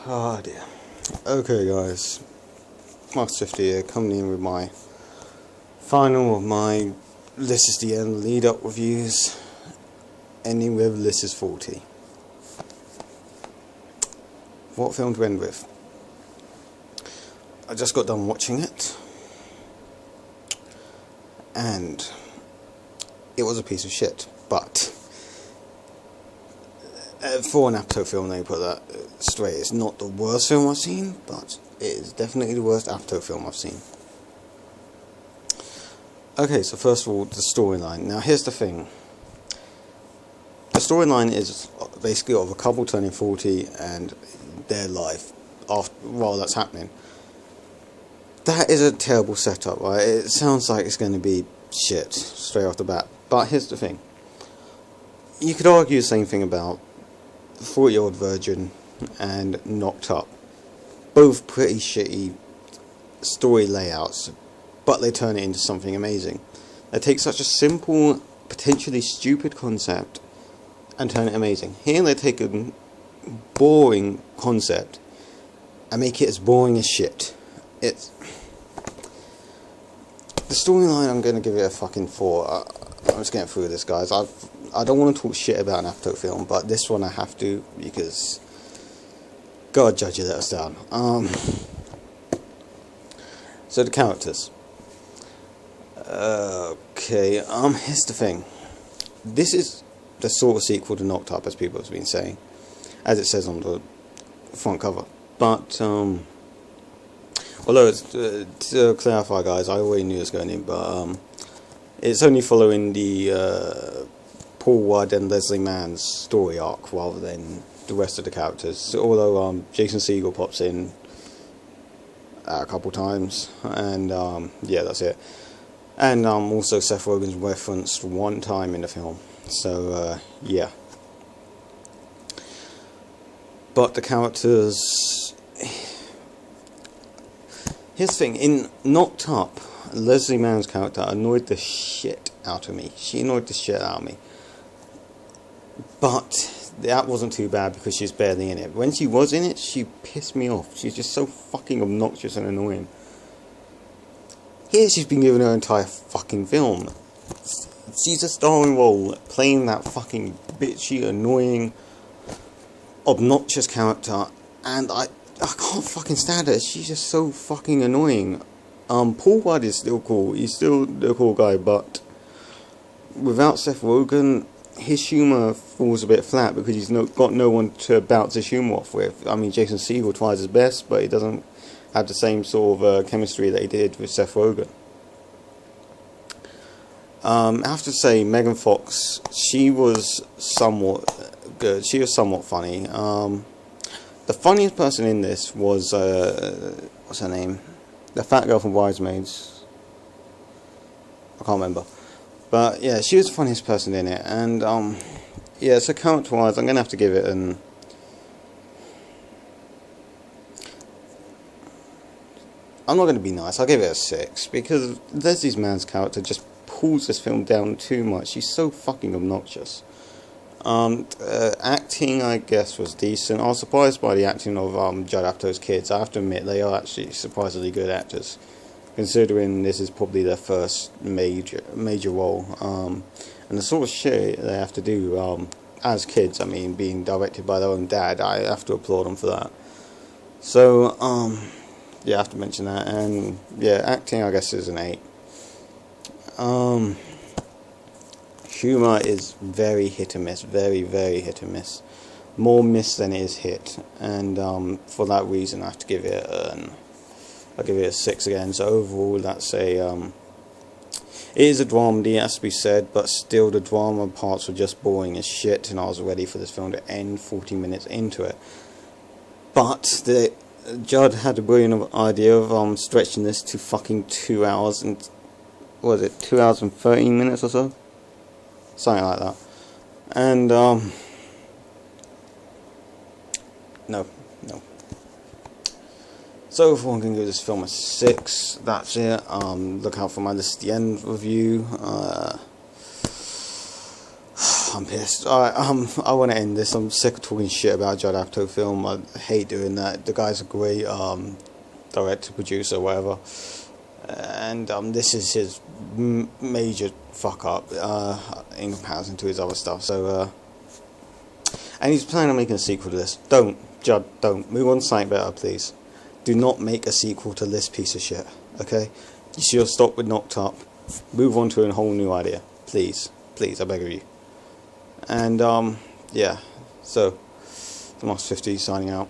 Oh dear. Okay guys, Mark Swift here, coming in with my final of my This Is The End lead up reviews, ending with This Is 40. What film to end with? I just got done watching it, and it was a piece of shit, but for an Apatow film, they put that straight. It's not the worst film I've seen, but it is definitely the worst Apatow film I've seen. Okay, so first of all, the storyline. Now here's the thing. The storyline is basically of a couple turning 40 and their life while that's happening. That is a terrible setup, right? It sounds like it's going to be shit straight off the bat. But here's the thing. You could argue the same thing about 40-Year-Old Virgin and Knocked Up. Both pretty shitty story layouts, but they turn it into something amazing. They take such a simple, potentially stupid concept and turn it amazing. Here they take a boring concept and make it as boring as shit. It's the storyline. I'm going to give it a fucking 4. I'm just getting through this, guys. I don't want to talk shit about an Apatow film, but this one I have to, because God judge you, let us down. So the characters. Okay, here's the thing. This is the sort of sequel to Knocked Up, as people have been saying, as it says on the front cover. But although it's, to clarify, guys, I already knew it was going in, but it's only following the Paul Rudd and Leslie Mann's story arc rather than the rest of the characters. So, although Jason Segel pops in a couple times, and yeah, that's it. And also Seth Rogen's referenced one time in the film. So yeah. But the characters. Here's the thing. In Knocked Up, Leslie Mann's character annoyed the shit out of me. She annoyed the shit out of me. But that wasn't too bad because she's barely in it. When she was in it, she pissed me off. She's just so fucking obnoxious and annoying. Here she's been given her entire fucking film. She's a starring role playing that fucking bitchy, annoying, obnoxious character, and I can't fucking stand her. She's just so fucking annoying. Paul Rudd is still cool. He's still the cool guy, but without Seth Rogen, his humour falls a bit flat because he's got no one to bounce his humour off with. I mean, Jason Segel tries his best, but he doesn't have the same sort of chemistry that he did with Seth Rogen. I have to say, Megan Fox, she was somewhat good. She was somewhat funny. The funniest person in this was, what's her name? The fat girl from Bridesmaids. I can't remember. But yeah, she was the funniest person in it. And yeah, so character-wise, I'm going to have to give it an... I'm not going to be nice, I'll give it a 6. Because Leslie Mann's character just pulls this film down too much. She's so fucking obnoxious. Acting, I guess, was decent. I was surprised by the acting of Judd Apatow's kids. I have to admit, they are actually surprisingly good actors, considering this is probably their first major role. And the sort of shit they have to do as kids, I mean, being directed by their own dad, I have to applaud them for that. So, yeah, I have to mention that. And yeah, acting, I guess, is an 8. Humour is very hit and miss, very, very hit and miss. More miss than it is hit, and for that reason, I have to give it I'll give it a 6 again. So overall, that's a it is a dramedy, it has to be said, but still the drama parts were just boring as shit, and I was ready for this film to end 40 minutes into it. But Judd had the brilliant idea of stretching this to fucking 2 hours and what was it, 2 hours and 13 minutes or so? Something like that. And no. So if I'm going to give this film a 6, that's it. Look out for my This Is The End review. I'm pissed. Alright, I want to end this. I'm sick of talking shit about Judd Apatow film. I hate doing that. The guy's a great director, producer, whatever. And this is his major fuck up in comparison to his other stuff. So, and he's planning on making a sequel to this. Don't, Judd, don't. Move on to something better, please. Do not make a sequel to this piece of shit, okay? You should stop with Knocked Up. Move on to a whole new idea. Please. Please, I beg of you. And, yeah. So, the Master 50 signing out.